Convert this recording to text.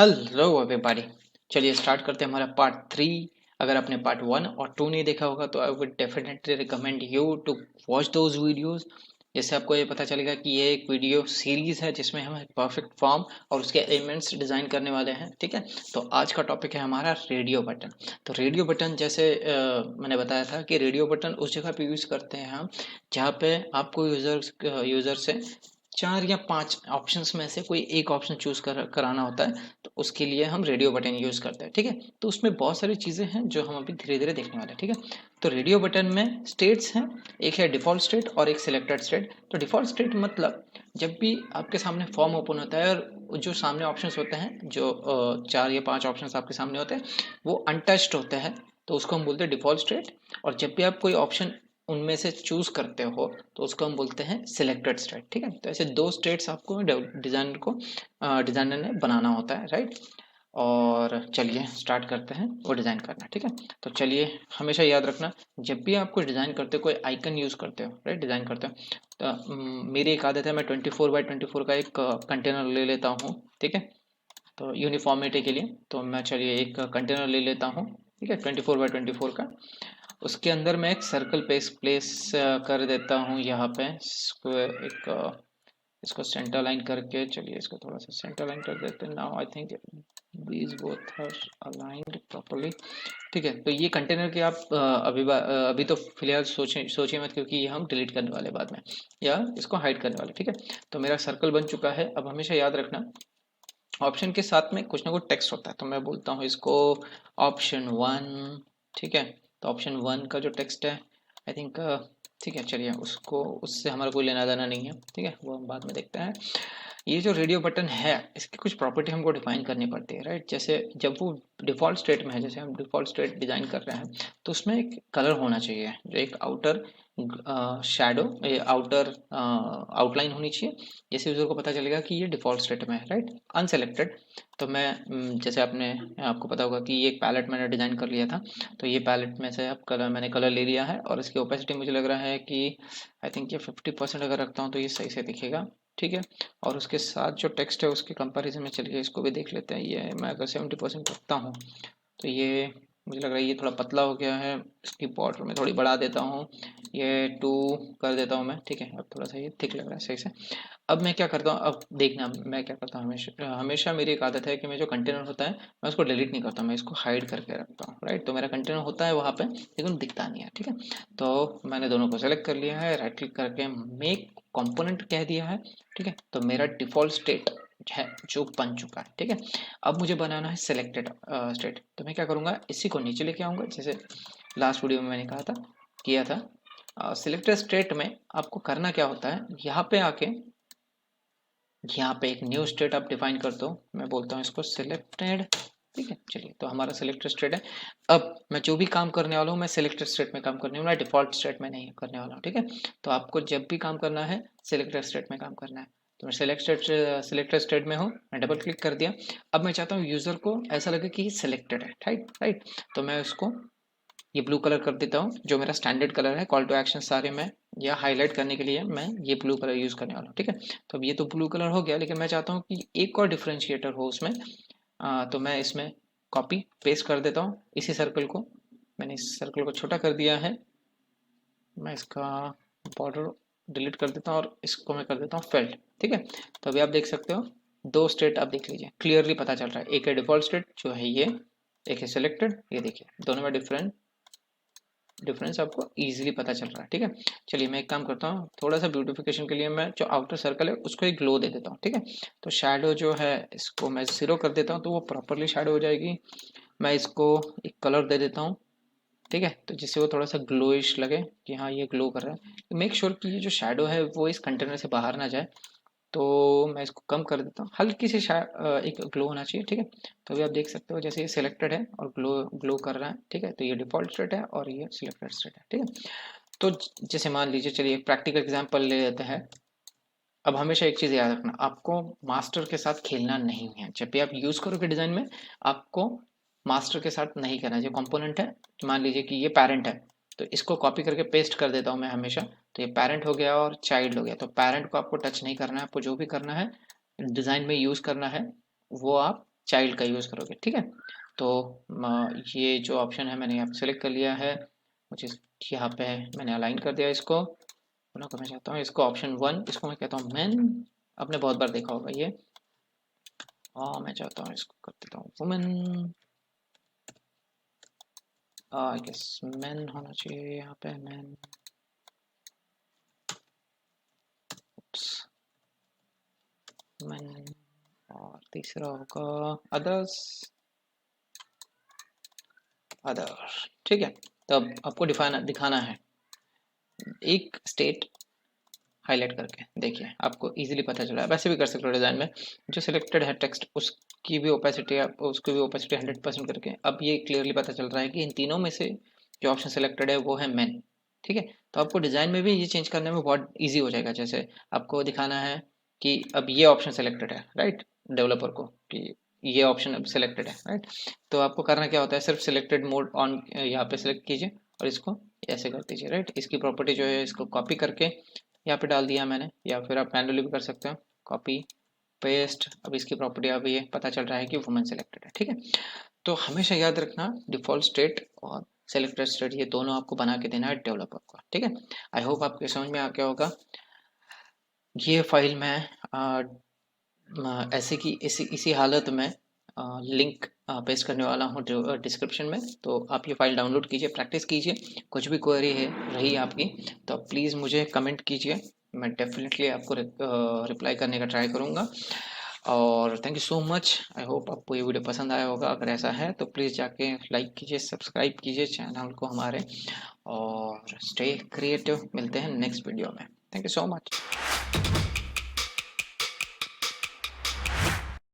Hello everybody. चलिए start करते हैं हमारा पार्ट 3। अगर आपने पार्ट 1 और 2 नहीं देखा होगा तो I would definitely recommend you to watch those videos. जिससे आपको ये पता चलेगा कि ये एक वीडियो सीरीज है जिसमें हम परफेक्ट फॉर्म और उसके एलिमेंट्स डिजाइन करने वाले हैं। ठीक है, तो आज का टॉपिक है हमारा रेडियो बटन। तो रेडियो बटन जैसे मैंने बताया था कि रेडियो बटन उस जगह पे यूज करते हैं हम जहाँ पे आपको यूजर से 4 या 5 ऑप्शंस में से कोई एक ऑप्शन चूज कराना होता है। तो उसके लिए हम रेडियो बटन यूज करते हैं। ठीक है, तो उसमें बहुत सारी चीजें हैं जो हम अभी धीरे धीरे देखने वाले हैं। ठीक है, तो रेडियो बटन में स्टेट्स हैं, एक है डिफॉल्ट स्टेट और एक सिलेक्टेड स्टेट। तो डिफॉल्ट स्टेट मतलब जब भी आपके सामने फॉर्म ओपन होता है और जो सामने ऑप्शंस होते हैं, जो 4 या 5 ऑप्शंस आपके सामने होते हैं वो अनटच्ड होते हैं, तो उसको हम बोलते हैं डिफॉल्ट स्टेट। और जब भी आप कोई ऑप्शन उनमें से चूज करते हो तो उसको हम बोलते हैं सिलेक्टेड स्टेट। ठीक है, तो ऐसे 2 स्टेट्स आपको डिजाइनर ने बनाना होता है, राइट। और चलिए स्टार्ट करते हैं वो डिज़ाइन करना। ठीक है, तो चलिए हमेशा याद रखना, जब भी आप कुछ डिज़ाइन करते हो कोई आइकन यूज़ करते हो, राइट, डिज़ाइन करते हो, तो मेरी एक आदत है, मैं 24x24 का एक कंटेनर ले लेता हूँ। ठीक है, तो यूनिफॉर्मिटी के लिए तो मैं चलिए एक कंटेनर ले लेता हूँ। ठीक है, 24x24 का। उसके अंदर मैं एक सर्कल प्लेस कर देता हूँ यहाँ पे। इसको सेंटर लाइन करके, चलिए इसको थोड़ा सा सेंटर लाइन कर देते हैं। Now I think these both are aligned properly। ठीक है, तो ये कंटेनर के आप अभी तो फिलहाल सोचिए मत, क्योंकि ये हम डिलीट करने वाले बाद में, या इसको हाइड करने वाले। ठीक है, तो मेरा सर्कल बन चुका है। अब हमेशा याद रखना ऑप्शन के साथ में कुछ ना कुछ टेक्स्ट होता है, तो मैं बोलता हूँ इसको ऑप्शन 1। ठीक है, तो ऑप्शन 1 का जो टेक्स्ट है आई थिंक, ठीक है, चलिए उसको, उससे हमारा कोई लेना देना नहीं है। ठीक है, वो हम बाद में देखते हैं। ये जो रेडियो बटन है इसकी कुछ प्रॉपर्टी हमको डिफाइन करनी पड़ती है, राइट। जैसे जब वो डिफॉल्ट स्टेट में है, जैसे हम डिफॉल्ट स्टेट डिजाइन कर रहे हैं, तो उसमें एक कलर होना चाहिए, जो एक आउटर शैडो, आउटर आउटलाइन होनी चाहिए, जैसे यूजर को पता चलेगा कि ये डिफॉल्ट स्टेट में है, राइट, अनसेलेक्टेड। तो मैं जैसे आपको पता होगा कि ये एक पैलेट मैंने डिजाइन कर लिया था, तो ये पैलेट में से अब मैंने कलर ले लिया है और इसकी ओपेसिटी मुझे लग रहा है कि आई थिंक ये 50% अगर रखता हूँ तो ये सही से दिखेगा। ठीक है, और उसके साथ जो टेक्स्ट है उसके कंपैरिजन में चलिए इसको भी देख लेते हैं। ये मैं अगर 70% रखता हूँ तो ये मुझे लग रहा है ये थोड़ा पतला हो गया है। इसकी बॉर्डर में थोड़ी बढ़ा देता हूँ, ये 2 कर देता हूँ मैं। ठीक है, अब थोड़ा सा ये थिक लग रहा है सही से। अब मैं क्या करता हूँ, अब देखना मैं क्या करता हूँ, हमेशा हमेशा मेरी एक आदत है कि मैं जो कंटेनर होता है मैं उसको डिलीट नहीं करता, मैं इसको हाइड करके रखता हूँ, राइट। तो मेरा कंटेनर होता है वहाँ पे लेकिन दिखता नहीं है। ठीक है, तो मैंने दोनों को सेलेक्ट कर लिया है, राइट क्लिक करके मेक कंपोनेंट कह दिया है। ठीक है, तो मेरा डिफॉल्ट स्टेट है जो बन चुका है। ठीक है, अब मुझे बनाना है सिलेक्टेड स्टेट। तो मैं क्या करूँगा, इसी को नीचे लेके आऊँगा, जैसे लास्ट वीडियो में मैंने कहा था, किया था। सिलेक्टेड स्टेट में आपको करना क्या होता है, यहाँ पे आके यहाँ पे एक न्यू स्टेट आप डिफाइन कर दो। मैं बोलता हूँ इसको सिलेक्टेड। ठीक है, चलिए तो हमारा सिलेक्टेड स्टेट है। अब मैं जो भी काम करने वाला हूँ मैं सिलेक्टेड स्टेट में काम करने वाला हूँ, डिफॉल्ट स्टेट में नहीं करने वाला हूँ। ठीक है, तो आपको जब भी काम करना है सिलेक्टेड स्टेट में काम करना है। तो मैं सिलेक्टेड स्टेट में हूँ, मैं डबल क्लिक कर दिया। अब मैं चाहता हूँ यूजर को ऐसा लगे कि सिलेक्टेड है, राइट राइट। तो मैं उसको ये ब्लू कलर कर देता हूँ, जो मेरा स्टैंडर्ड कलर है कॉल टू एक्शन सारे में, या हाईलाइट करने के लिए मैं ये ब्लू कलर यूज करने वाला हूँ। ठीक है, तो अब ये तो ब्लू कलर हो गया, लेकिन मैं चाहता हूँ कि एक और डिफरेंशिएटर हो उसमें। तो मैं इसमें कॉपी पेस्ट कर देता हूँ इसी सर्कल को। मैंने इस सर्कल को छोटा कर दिया है, मैं इसका बॉर्डर डिलीट कर देता हूँ और इसको मैं कर देता हूँ फेल्ट। ठीक है, तो अभी आप देख सकते हो 2 स्टेट, आप देख लीजिए क्लियरली पता चल रहा है। एक है डिफॉल्ट स्टेट जो है ये, एक है सिलेक्टेड, ये देखिए दोनों में डिफरेंस आपको इजीली पता चल रहा है। ठीक है, चलिए मैं एक काम करता हूँ, थोड़ा सा ब्यूटिफिकेशन के लिए मैं जो आउटर सर्कल है उसको एक ग्लो दे देता हूँ। ठीक है, तो शैडो जो है इसको मैं 0 कर देता हूँ तो वो प्रॉपरली शैडो हो जाएगी। मैं इसको एक कलर दे देता हूँ। ठीक है, तो जिससे वो थोड़ा सा ग्लोइश लगे कि हाँ ये ग्लो कर रहा है। मेक श्योर कि ये जो शैडो है वो इस कंटेनर से बाहर ना जाए, तो मैं इसको कम कर देता हूँ, हल्की सी एक ग्लो होना चाहिए। ठीक है, तो अभी आप देख सकते हो जैसे ये सिलेक्टेड है और ग्लो ग्लो कर रहा है। ठीक है, तो ये डिफॉल्ट स्टेट है और ये सिलेक्टेड स्टेट है। ठीक है, तो जैसे मान लीजिए, चलिए एक प्रैक्टिकल एग्जांपल ले लेते हैं। अब हमेशा एक चीज याद रखना, आपको मास्टर के साथ खेलना नहीं है। जब भी आप यूज करोगे डिजाइन में, आपको मास्टर के साथ नहीं करना है। जो कंपोनेंट है, मान लीजिए कि ये पेरेंट है, तो इसको कॉपी करके पेस्ट कर देता हूँ मैं हमेशा। तो ये पेरेंट हो गया और चाइल्ड हो गया, तो पेरेंट को आपको टच नहीं करना है। आपको जो भी करना है डिजाइन में यूज करना है वो आप चाइल्ड का यूज़ करोगे, ठीक है। तो ये जो ऑप्शन है मैंने यहाँ पे सेलेक्ट कर लिया है, मुझे यहाँ पे मैंने अलाइन कर दिया इसको। पुनः करना चाहता हूँ इसको ऑप्शन 1, इसको मैं कहता हूँ मैन। आपने बहुत बार देखा होगा ये, और मैं चाहता हूँ इसको कर देता हूँ वुमेन। आई गेस मैन होना चाहिए यहाँ पे, मैन। मैन, और तीसरा होगा अदर्स, अदर, ठीक है। तो अब आपको दिखाना है एक स्टेट हाईलाइट करके। देखिए आपको इजीली पता चला है, वैसे भी कर सकते हो डिज़ाइन में। जो सिलेक्टेड है टेक्स्ट उसकी भी ओपेसिटी, आप उसकी भी ओपेसिटी 100% करके, अब ये क्लियरली पता चल रहा है कि इन तीनों में से जो ऑप्शन सिलेक्टेड है वो है मैन, ठीक है। तो आपको डिज़ाइन में भी ये चेंज करने में बहुत ईजी हो जाएगा। जैसे आपको दिखाना है कि अब ये ऑप्शन सेलेक्टेड है, राइट, डेवलपर को, कि ये ऑप्शन अब सिलेक्टेड है, राइट। तो आपको करना क्या होता है, सिर्फ सिलेक्टेड मोड ऑन यहाँ पे सिलेक्ट कीजिए और इसको ऐसे कर दीजिए, राइट। इसकी प्रॉपर्टी जो है इसको कॉपी करके यहाँ पे डाल दिया मैंने, या फिर आप मैनुअली भी कर सकते हो, कॉपी पेस्ट। अब इसकी प्रॉपर्टी अब ये पता चल रहा है कि वुमेन सेलेक्टेड है, ठीक है। तो हमेशा याद रखना डिफॉल्ट स्टेट और सेलेक्टेड स्टेट ये दोनों आपको बना के देना है डेवलपर को, ठीक है। आई होप आपके समझ में आ गया होगा। ये फाइल मैं ऐसे की इसी हालत में लिंक पेस्ट करने वाला हूँ डिस्क्रिप्शन में। तो आप ये फाइल डाउनलोड कीजिए, प्रैक्टिस कीजिए। कुछ भी क्वेरी है रही आपकी तो प्लीज़ मुझे कमेंट कीजिए, मैं डेफिनेटली आपको रिप्लाई करने का ट्राई करूँगा। और thank you so much. I hope आपको ये वीडियो पसंद आया होगा। अगर ऐसा है तो प्लीज़ जाके लाइक कीजिए, सब्सक्राइब कीजिए चैनल को हमारे, और स्टे क्रिएटिव। मिलते हैं नेक्स्ट वीडियो में। Thank you so much.